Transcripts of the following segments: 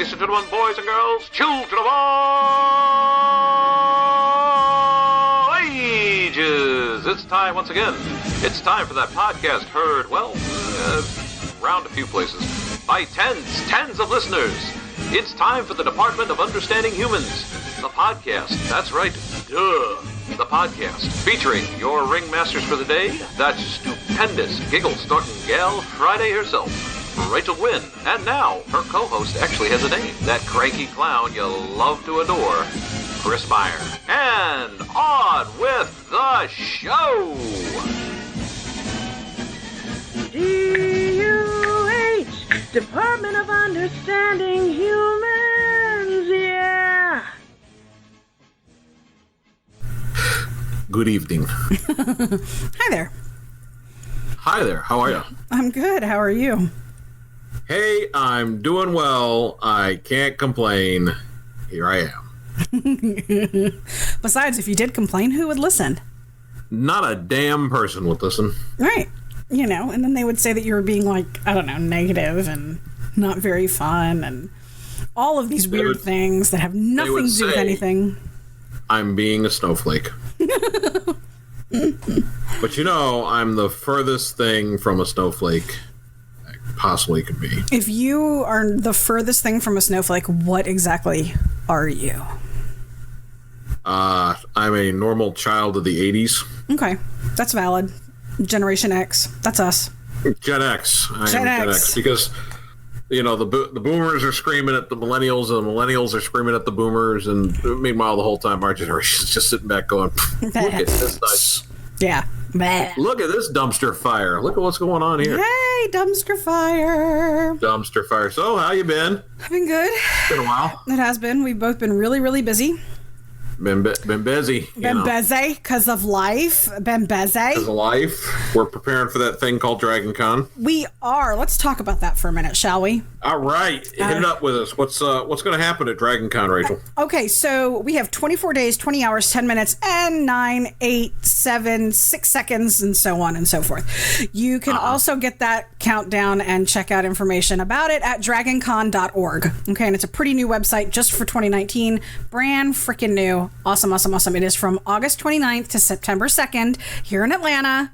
ladies and gentlemen, boys and girls, children of all ages. It's time once again. It's time for that podcast heard, well, around a few places, by tens of listeners. It's time for the Department of Understanding Humans, the podcast. That's right, the podcast, featuring your ringmasters for the day, that stupendous giggle-snorting gal, Friday herself, Rachel Wynn, and now her co-host actually has a name, that cranky clown you love to adore, Chris Meyer. And on with the show! D.U.H, Department of Understanding Humans, yeah! Good evening. Hi there. Hi there, how are you? I'm good, how are you? Hey, I'm doing well. I can't complain. Here I am. Besides, if you did complain, who would listen? Not a damn person would listen. Right. You know, and then they would say that you were being, like, I don't know, negative and not very fun and all of these weird things that have nothing to do with anything. I'm being a snowflake. But you know, I'm the furthest thing from a snowflake I possibly could be. If you are the furthest thing from a snowflake, what exactly are you? I'm a normal child of the 80s. Okay, that's valid. Generation X, that's us. Gen X. I am Gen X. Because, you know, the boomers are screaming at the millennials, and the millennials are screaming at the boomers, and meanwhile, the whole time, our generation's just sitting back going, look at this nice. Yeah. Look at this dumpster fire. Look at what's going on here. Hey, dumpster fire. Dumpster fire. So, how you been? I've been good. Been a while. It has been. We've both been really, really busy. Been busy. Been busy because of life. Been busy. Because of life. We're preparing for that thing called Dragon Con. We are. Let's talk about that for a minute, shall we? All right. Hit it up with us. What's going to happen at Dragon Con, Rachel? Okay, so we have 24 days, 20 hours, 10 minutes, and 9, 8, 7, 6 seconds, and so on and so forth. You can also get that countdown and check out information about it at dragoncon.org. Okay, and it's a pretty new website just for 2019. Brand freaking new. Awesome. It is from August 29th to September 2nd here in Atlanta.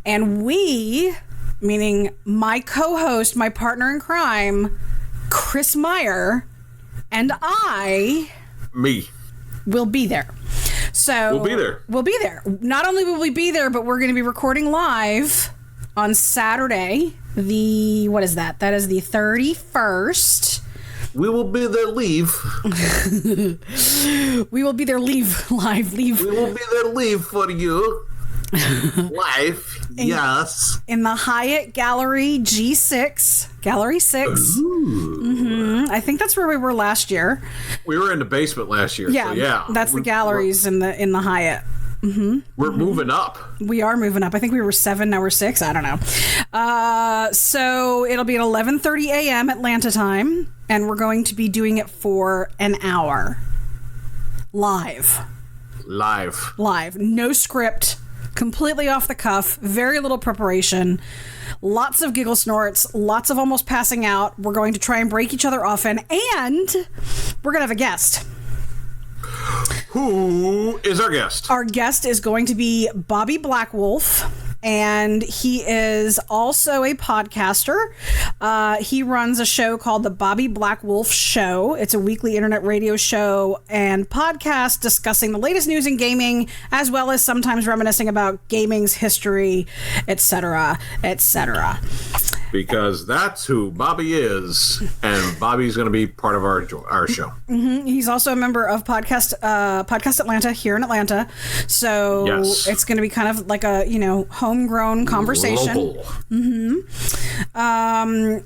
And we, meaning my co-host, my partner in crime, Chris Meyer, and I... Me. Will be there. So... We'll be there. Not only will we be there, but we're going to be recording live on Saturday. What is that? That is the 31st. We will be there live. We will be there live. We will be there live for you. Live, yes. In the Hyatt Gallery G6. Gallery 6. Mm-hmm. I think that's where we were last year. We were in the basement last year. Yeah, so yeah. That's the galleries in the Hyatt. Mm-hmm. We're moving up. We are moving up. I think we were 7, now we're 6. I don't know. So it'll be at 11:30 a.m. Atlanta time, and we're going to be doing it for an hour. Live. No script. Completely off the cuff. Very little preparation. Lots of giggle snorts. Lots of almost passing out. We're going to try and break each other often, and we're going to have a guest. Who is our guest? Our guest is going to be Bobby Blackwolf, and he is also a podcaster. He runs a show called The Bobby Blackwolf Show. It's a weekly internet radio show and podcast discussing the latest news in gaming, as well as sometimes reminiscing about gaming's history, etc., etc. Because that's who Bobby is, and Bobby's going to be part of our show. Mm-hmm. He's also a member of Podcast Atlanta here in Atlanta, so yes. It's going to be kind of like a homegrown conversation. Local. Mm-hmm.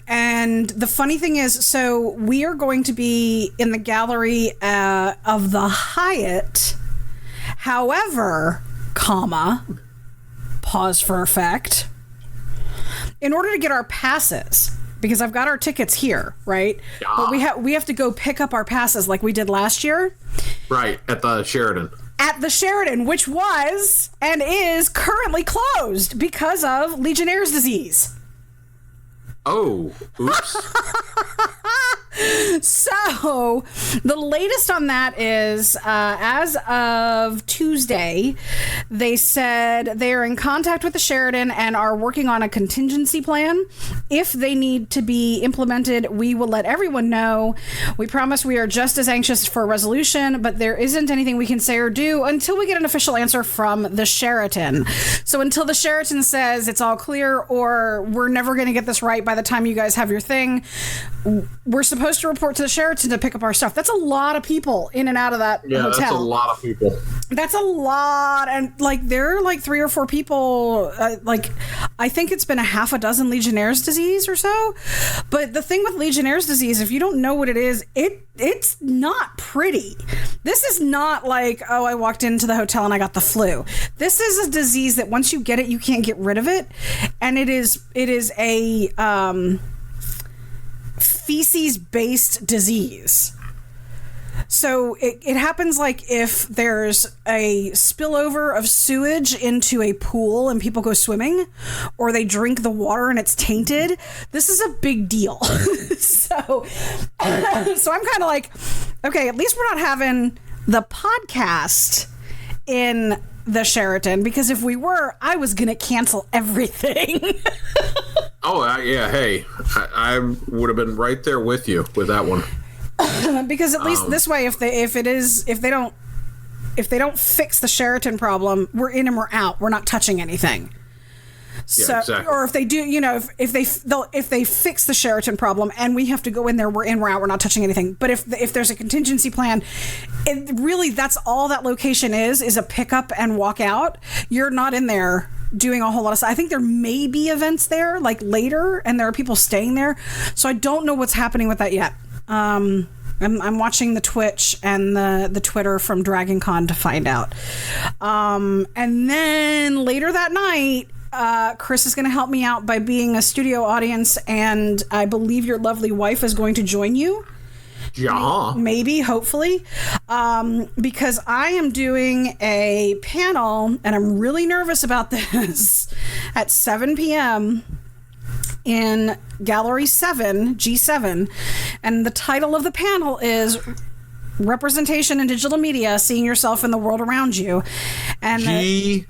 And the funny thing is, so we are going to be in the gallery of the Hyatt. However, pause for effect. In order to get our passes, because I've got our tickets here, right? Yeah. But we have to go pick up our passes like we did last year. Right, at the Sheraton. At the Sheraton, which was and is currently closed because of Legionnaire's disease. Oh, oops. So, the latest on that is, as of Tuesday, they said they are in contact with the Sheraton and are working on a contingency plan. If they need to be implemented, we will let everyone know. We promise we are just as anxious for a resolution, but there isn't anything we can say or do until we get an official answer from the Sheraton. So until the Sheraton says it's all clear or we're never going to get this right by the time you guys have your thing, we're supposed to report to the Sheraton to pick up our stuff. That's a lot of people in and out of that hotel. That's a lot of people. That's a lot. And like there are like 3 or 4 people, like I think it's been a half a dozen Legionnaire's disease or so. But the thing with Legionnaire's disease, if you don't know what it is, it's not pretty. This is not like, oh, I walked into the hotel and I got the flu. This is a disease that once you get it, you can't get rid of it. And it is a feces-based disease. So it happens like if there's a spillover of sewage into a pool and people go swimming, or they drink the water and it's tainted. This is a big deal. So I'm kind of like, okay, at least we're not having the podcast in the Sheraton, because if we were, I was going to cancel everything. Oh, yeah. Hey, I would have been right there with you with that one. Because at least this way, if they don't fix the Sheraton problem, we're in and we're out. We're not touching anything. So, yeah, exactly. Or if they do, if they fix the Sheraton problem and we have to go in there, we're in, we're out, we're not touching anything. But if there's a contingency plan, it really, that's all that location is a pick up and walk out. You're not in there doing a whole lot of stuff. I think there may be events there like later, and there are people staying there. So I don't know what's happening with that yet. I'm watching the Twitch and the Twitter from Dragon Con to find out. And then later that night, Chris is going to help me out by being a studio audience, and I believe your lovely wife is going to join you. Yeah. Maybe, hopefully. Because I am doing a panel, and I'm really nervous about this, at 7 p.m. in Gallery 7, G7. And the title of the panel is Representation in Digital Media, Seeing Yourself in the World Around You. And G7.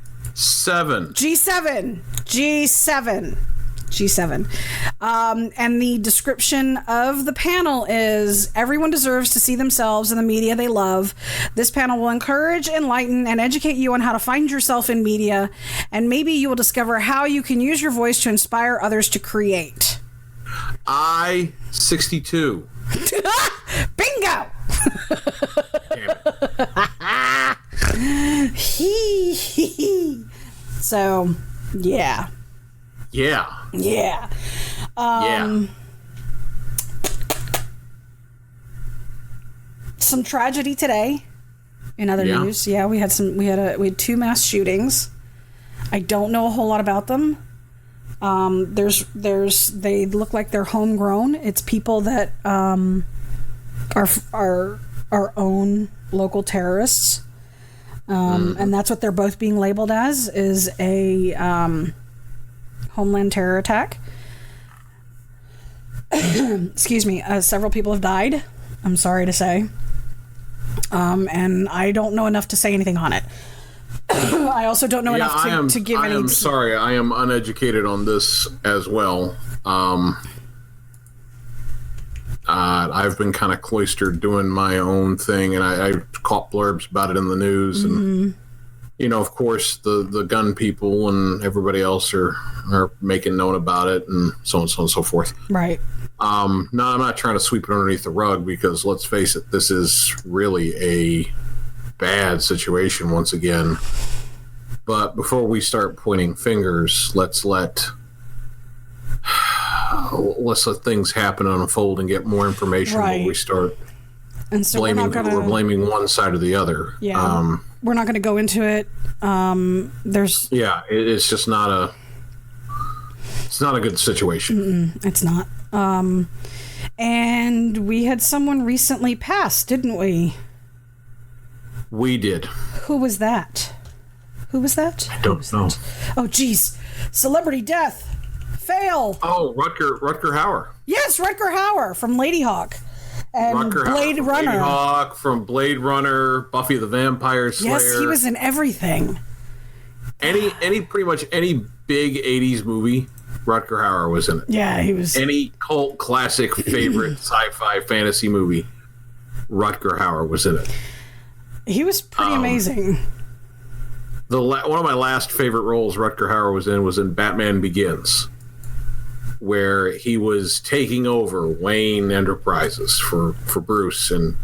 And the description of the panel is, everyone deserves to see themselves in the media they love. This panel will encourage, enlighten, and educate you on how to find yourself in media, and maybe you will discover how you can use your voice to inspire others to create. I-62. Bingo! Damn it. So, yeah. Yeah. Yeah. Some tragedy today in other news. Yeah, we had 2 mass shootings. I don't know a whole lot about them. They look like they're homegrown. It's people that are our own local terrorists. And that's what they're both being labeled as, is a homeland terror attack. Excuse me. Several people have died, I'm sorry to say. And I don't know enough to say anything on it. I also don't know enough to give any... I'm sorry. I am uneducated on this as well. I've been kind of cloistered doing my own thing, and I caught blurbs about it in the news. And, of course, the gun people and everybody else are making known about it, and so on and so forth. Right. No, I'm not trying to sweep it underneath the rug, because let's face it, this is really a bad situation once again. But before we start pointing fingers, let's let things happen and unfold and get more information before we start blaming one side or the other. Yeah, we're not going to go into it. It's just not a good situation. It's not. And we had someone recently pass, didn't we? We did. Who was that? I don't know. Oh, geez. Celebrity death. Fail. Oh, Rutger Hauer. Yes, Rutger Hauer from Lady Hawk. and Rutger Hauer Blade from Runner. Lady Hawk from Blade Runner, Buffy the Vampire Slayer. Yes, he was in everything. Pretty much any big 80s movie, Rutger Hauer was in it. Yeah, he was. Any cult classic favorite sci-fi fantasy movie, Rutger Hauer was in it. He was pretty amazing. One of my last favorite roles Rutger Hauer was in Batman Begins, where he was taking over Wayne Enterprises for Bruce, and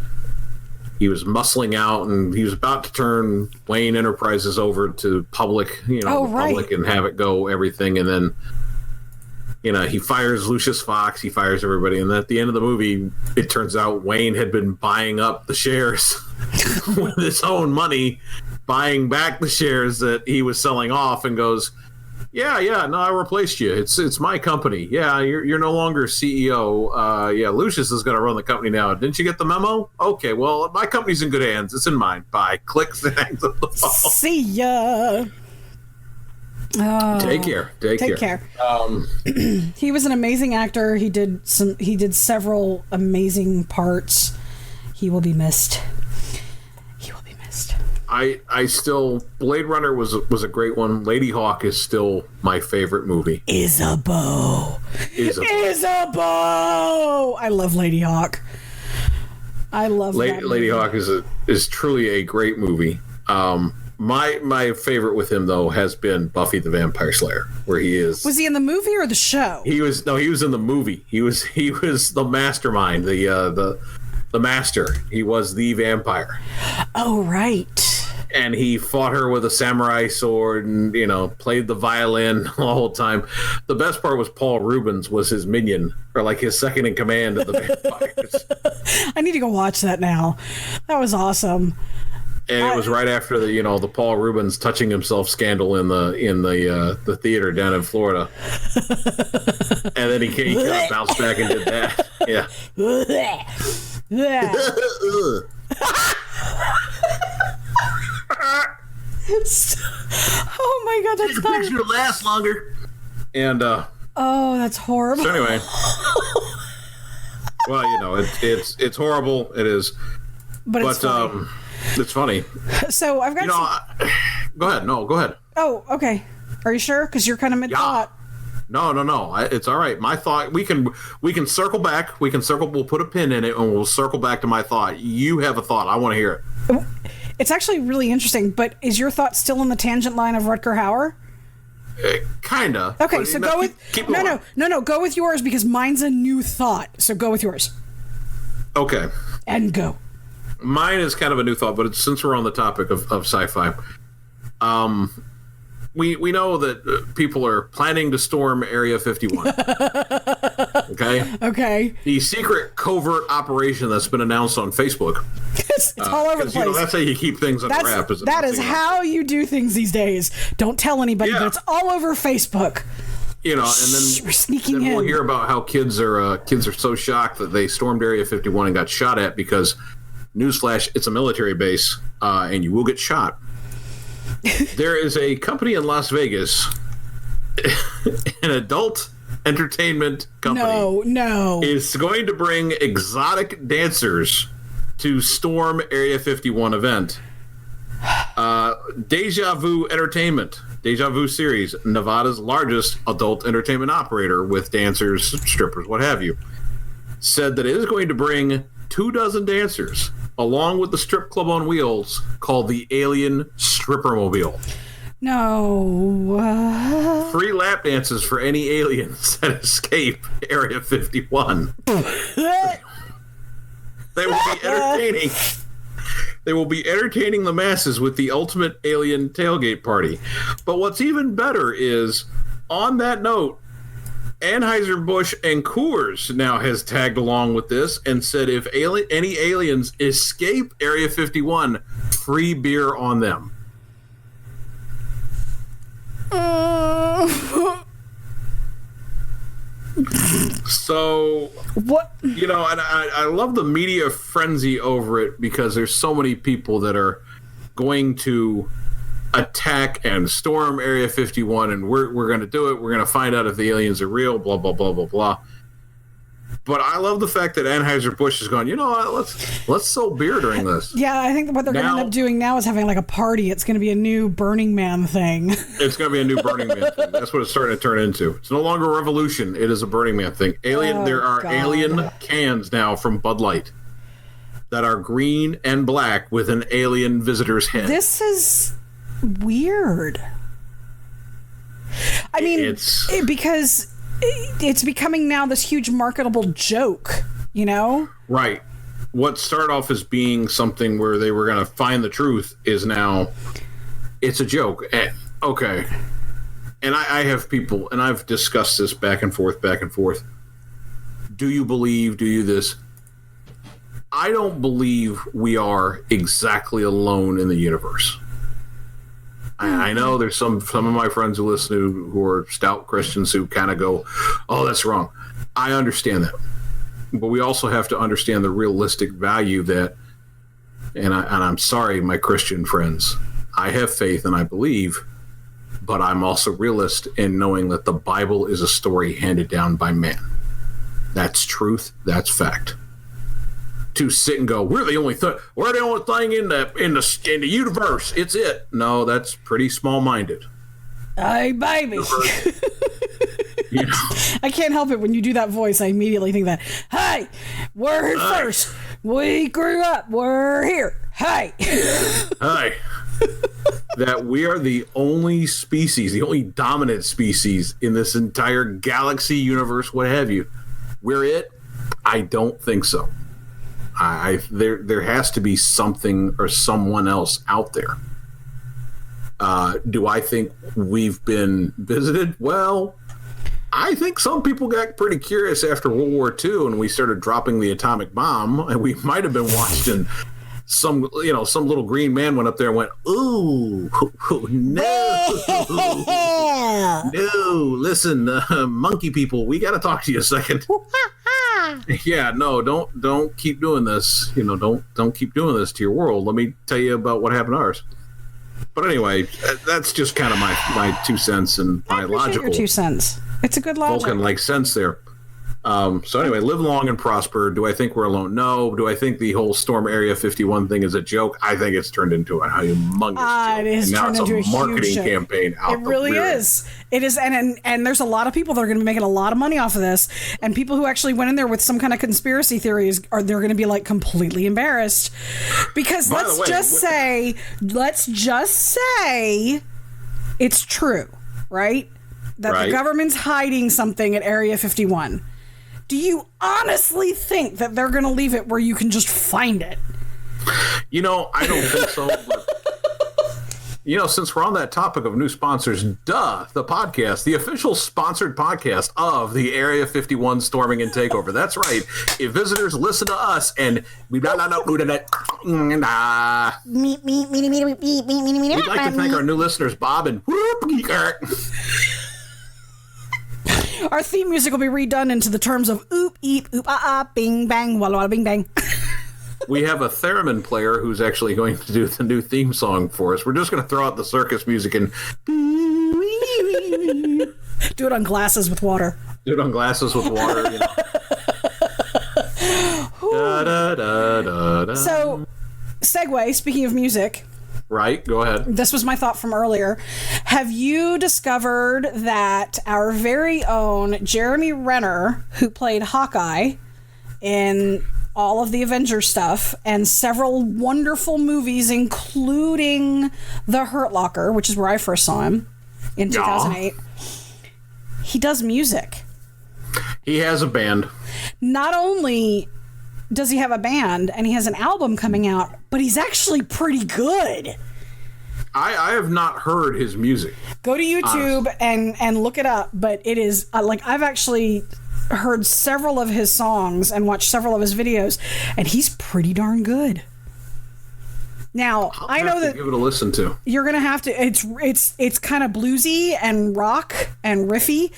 he was muscling out, and he was about to turn Wayne Enterprises over to public, public, and have it go everything, and then he fires Lucius Fox, he fires everybody, and at the end of the movie, it turns out Wayne had been buying up the shares with his own money, buying back the shares that he was selling off, and goes, yeah, no, I replaced you. It's my company. Yeah, you're no longer CEO. Lucius is going to run the company now. Didn't you get the memo? Okay, well, my company's in good hands. It's in mine. Bye. Clicks and hangs up the phone. See ya. Take care. Take care. He was an amazing actor. He did several amazing parts. He will be missed. I still, Blade Runner was a great one. Lady Hawk is still my favorite movie. Isabeau. I love Lady Hawk. I love Lady Hawk is truly a great movie. My favorite with him though has been Buffy the Vampire Slayer, where he is. Was he in the movie or the show? He was in the movie. He was the mastermind, the master. He was the vampire. Oh, right. And he fought her with a samurai sword and, played the violin the whole time. The best part was Paul Rubens was his minion, or like his second in command of the vampires. I need to go watch that now. That was awesome. And it was right after the Paul Rubens touching himself scandal in the theater down in Florida. And then he kind of bounced back and did that. Yeah. Oh my god, that's not. Picture to last longer. And oh, that's horrible. So anyway, well, it's horrible. It is, but it's funny. It's funny. So I've got. Go ahead. No, go ahead. Oh, okay. Are you sure? Because you're kind of mid-thought. No. It's all right. My thought. We can circle back. We'll put a pin in it, and we'll circle back to my thought. You have a thought. I want to hear it. It's actually really interesting. But is your thought still in the tangent line of Rutger Hauer? Kinda. Okay, so go with keep going. No. Go with yours because mine's a new thought. So go with yours. Okay. And go. Mine is kind of a new thought, but since we're on the topic of sci-fi, we know that people are planning to storm Area 51. Okay. The secret covert operation that's been announced on Facebook. It's all over the place. That's how you keep things under wraps. That is how you do things these days. Don't tell anybody, but it's all over Facebook. And then we're sneaking in. We'll hear about how kids are so shocked that they stormed Area 51 and got shot at because, newsflash, it's a military base, and you will get shot. There is a company in Las Vegas, an adult entertainment company. No. Is going to bring exotic dancers to storm Area 51 event. Deja Vu Entertainment, Deja Vu series, Nevada's largest adult entertainment operator with dancers, strippers, what have you, said that it is going to bring 24 dancers along with the strip club on wheels called the Alien Strippermobile. No. Free lap dances for any aliens that escape Area 51. They will be entertaining the masses with the ultimate alien tailgate party. But what's even better is, on that note, Anheuser-Busch and Coors now has tagged along with this and said if any aliens escape Area 51, free beer on them. So, what? And I love the media frenzy over it because there's so many people that are going to attack and storm Area 51, and we're going to do it. We're going to find out if the aliens are real, blah, blah, blah, blah, blah. But I love the fact that Anheuser-Busch is going, you know what, let's sell beer during this. Yeah, I think what they're going to end up doing now is having like a party. It's going to be a new Burning Man thing. It's going to be a new Burning Man thing. That's what it's starting to turn into. It's no longer a revolution. It is a Burning Man thing. There are alien cans now from Bud Light that are green and black with an alien visitor's head. This is weird. I mean, because it's becoming now this huge marketable joke, you know? Right. What started off as being something where they were going to find the truth is now, it's a joke. Okay. And I have people, and I've discussed this back and forth. Do you believe, do you this? I don't believe we are exactly alone in the universe. I know there's some of my friends who listen who are stout Christians who kind of go, oh, that's wrong. I understand that. But we also have to understand the realistic value that, and I'm sorry, my Christian friends, I have faith and I believe, but I'm also realist in knowing that the Bible is a story handed down by man. That's truth. That's fact. To sit and go, we're the only thing in the universe. It's it. No, that's pretty small-minded. Hey, baby. You know? I can't help it when you do that voice. I immediately think that. Hey, we're here first. We grew up. We're here. Hey. Hey. That we are the only species, the only dominant species in this entire galaxy, universe, what have you. We're it? I don't think so. There has to be something or someone else out there. Do I think we've been visited? Well, I think some people got pretty curious after World War II and we started dropping the atomic bomb, and we might have been watching some little green man went up there and went, ooh, no, no, listen, monkey people, we got to talk to you a second. Yeah, no, don't keep doing this. Don't keep doing this to your world. Let me tell you about what happened to ours. But anyway, that's just kind of my 2 cents and my logical. Your 2 cents. It's a good logic. Vulcan-like sense there. So anyway, live long and prosper. Do I think we're alone? No. Do I think the whole Storm Area 51 thing is a joke? I think it's turned into a humongous joke. It is now turned into a marketing huge campaign out It really is. It is, and there's a lot of people that are going to be making a lot of money off of this, and people who actually went in there with some kind of conspiracy theories they're going to be like completely embarrassed because let's just say it's true, right? That the government's hiding something at Area 51. Do you honestly think that they're going to leave it where you can just find it? I don't think so. But, since we're on that topic of new sponsors, the podcast, the official sponsored podcast of the Area 51 storming and takeover. That's right. If visitors listen to us and we'd like to thank our new listeners, Bob and Our theme music will be redone into the terms of oop, eep, oop, bing, bang, walla, walla, bing, bang. We have a theremin player who's actually going to do the new theme song for us. We're just going to throw out the circus music and do it on glasses with water. Da, da, da, da, da. So, segue, speaking of music. Right, go ahead. This was my thought from earlier. Have you discovered that our very own Jeremy Renner, who played Hawkeye in all of the Avengers stuff and several wonderful movies, including The Hurt Locker, which is where I first saw him in 2008, he does music. He has a band. Not only does he have a band and he has an album coming out, but he's actually pretty good. I have not heard his music. Go to YouTube and look it up, but it is I've actually heard several of his songs and watched several of his videos, and he's pretty darn good. Now, I know that give it a listen to. You're gonna have to. It's kind of bluesy and rock and riffy.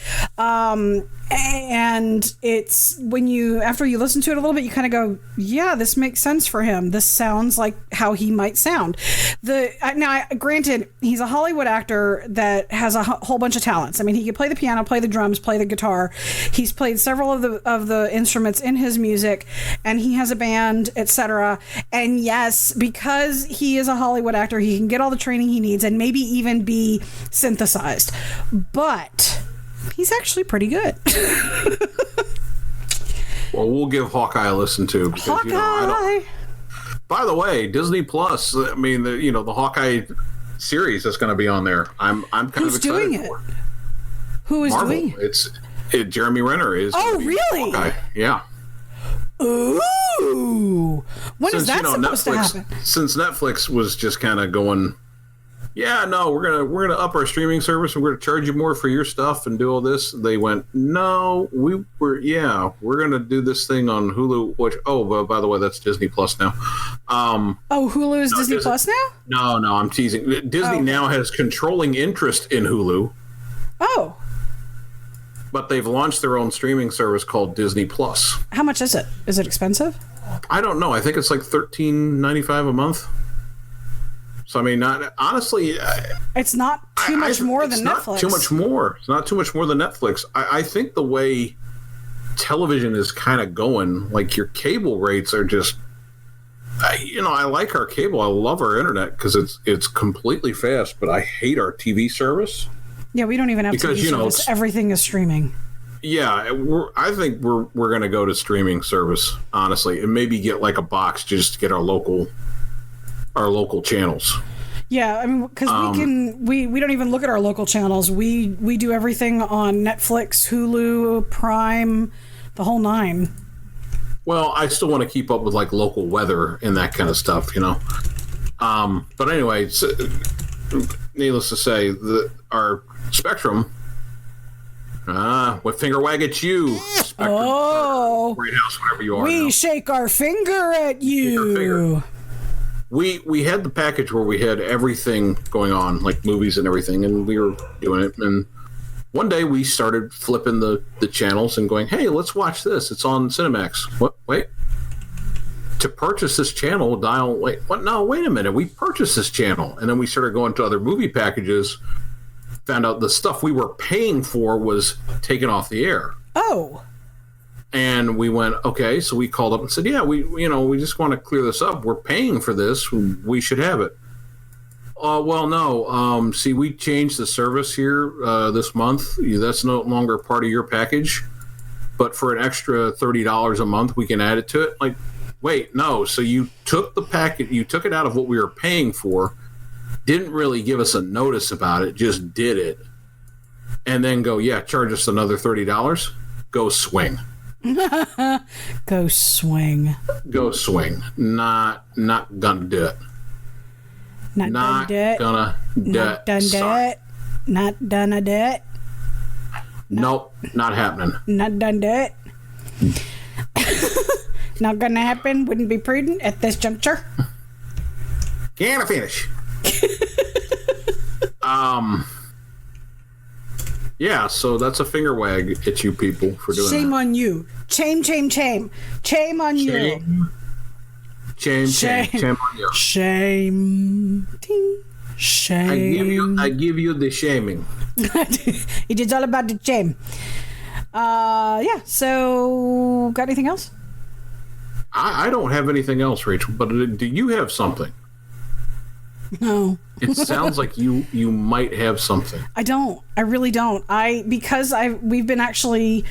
And it's after you listen to it a little bit, you kind of go, yeah, this makes sense for him. This sounds like how he might sound. Granted, he's a Hollywood actor that has a whole bunch of talents. I mean, he can play the piano, play the drums, play the guitar. He's played several of the instruments in his music, and he has a band, etc. And yes, because he is a Hollywood actor, he can get all the training he needs and maybe even be synthesized. But he's actually pretty good. Well, we'll give Hawkeye a listen to. Because, Hawkeye! By the way, Disney Plus, I mean, the Hawkeye series that's going to be on there. I'm kind Who's of excited doing for it? Who is Marvel. doing it? Jeremy Renner is. Oh, really? Hawkeye. Yeah. Ooh. When is that supposed to happen? Since Netflix was just kind of going, yeah, no, we're gonna up our streaming service and we're gonna charge you more for your stuff and do all this. They went, no, we're gonna do this thing on Hulu. Which, by the way, that's Disney Plus now. Hulu is Disney Plus now? No, I'm teasing. Disney now has controlling interest in Hulu. Oh. But they've launched their own streaming service called Disney Plus. How much is it? Is it expensive? I don't know. I think it's like $13.95 a month. So I mean, it's not too much more than Netflix. Not too much more. It's not too much more than Netflix. I think the way television is kind of going, like your cable rates are just. I like our cable. I love our internet because it's completely fast. But I hate our TV service. Yeah, we don't even have TV service. Everything is streaming. Yeah, I think we're going to go to streaming service, honestly, and maybe get like a box just to get our local channels. Yeah, I mean, because we don't even look at our local channels. We do everything on Netflix, Hulu, Prime, the whole nine. Well, I still want to keep up with like local weather and that kind of stuff, But anyway, needless to say, our Spectrum. What finger wag at you, Spectrum? Oh, White House, whatever you are. We now. shake our finger at you. We had the package where we had everything going on, like movies and everything, and we were doing it. And one day we started flipping the channels and going, "Hey, let's watch this. It's on Cinemax." What? Wait. To purchase this channel, dial. Wait. What? No. Wait a minute. We purchased this channel, and then we started going to other movie packages. Found out the stuff we were paying for was taken off the air. Oh. And we went, okay, so we called up and said, yeah, we just want to clear this up. We're paying for this. We should have it. Well, no. See, we changed the service here this month. That's no longer part of your package. But for an extra $30 a month, we can add it to it. Like, wait, no. So you took the packet, you took it out of what we were paying for, didn't really give us a notice about it, just did it, and then go, yeah, charge us another $30. Go swing. Go swing. Go swing. Not gonna do it. Not gonna do it. Not done it. Nope, not happening. Not done it. Not gonna happen. Wouldn't be prudent at this juncture. Can I finish? Yeah, so that's a finger wag at you people for doing Shame that. on you. Shame on you. Shame on you. Shame. Ting. Shame. I give you the shaming. It is all about the shame. Yeah, so got anything else? I don't have anything else, Rachel, but do you have something? No. It sounds like you might have something. I don't. I really don't. We've been actually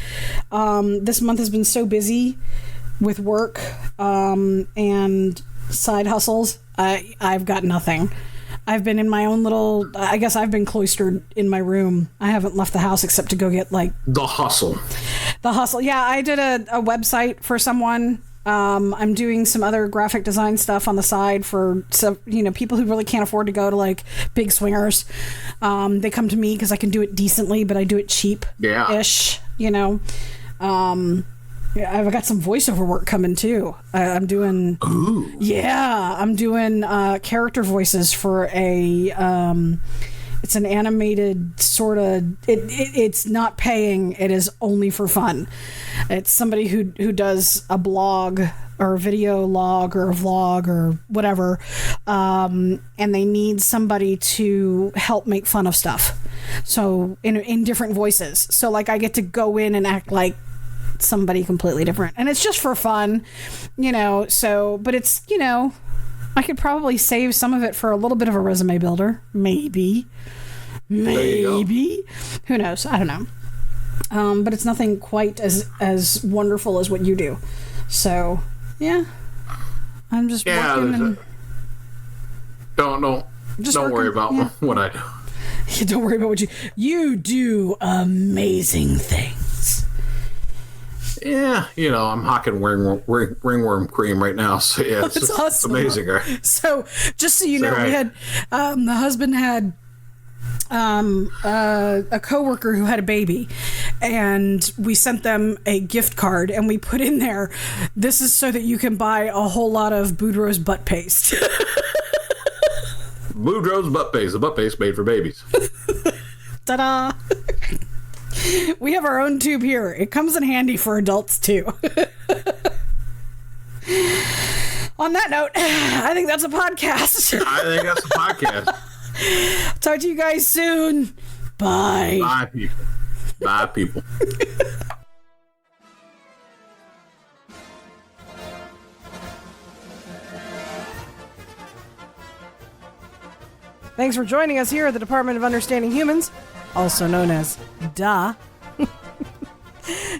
this month has been so busy with work and side hustles. I've got nothing. I've been in my own little, I guess I've been cloistered in my room. I haven't left the house except to go get like the hustle. Yeah, I did a website for someone. I'm doing some other graphic design stuff on the side for some, people who really can't afford to go to like big swingers. They come to me because I can do it decently, but I do it cheap-ish. Yeah. I've got some voiceover work coming too. I'm doing. Ooh. Yeah, I'm doing character voices for it's It's an animated sort of. It's not paying. It is only for fun. It's somebody who does a blog or a video log or a vlog or whatever, and they need somebody to help make fun of stuff. So in different voices. So like I get to go in and act like somebody completely different, and it's just for fun, so but it's I could probably save some of it for a little bit of a resume builder, maybe who knows, I don't know, but it's nothing quite as wonderful as what you do. So yeah, I'm just working and don't worry about what I do. Don't worry about what you do. Amazing things. Yeah, I'm hawking ringworm cream right now. So yeah, it's awesome. Amazing. Right? So just so you know, we had the husband had a coworker who had a baby, and we sent them a gift card, and we put in there, "This is so that you can buy a whole lot of Boudreaux's butt paste." Boudreaux's butt paste, the butt paste made for babies. Ta-da! We have our own tube here. It comes in handy for adults too. On that note, I think that's a podcast. I think that's a podcast. Talk to you guys soon. Bye. Bye, people. Bye, people. Thanks for joining us here at the Department of Understanding Humans, also known as DUH.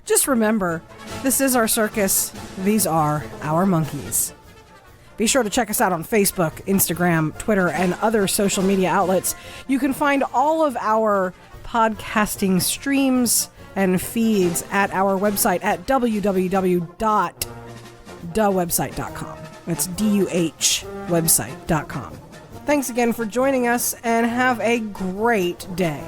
Just remember, this is our circus. These are our monkeys. Be sure to check us out on Facebook, Instagram, Twitter, and other social media outlets. You can find all of our podcasting streams and feeds at our website at www.duhwebsite.com. That's D.U.H website.com. Thanks again for joining us, and have a great day.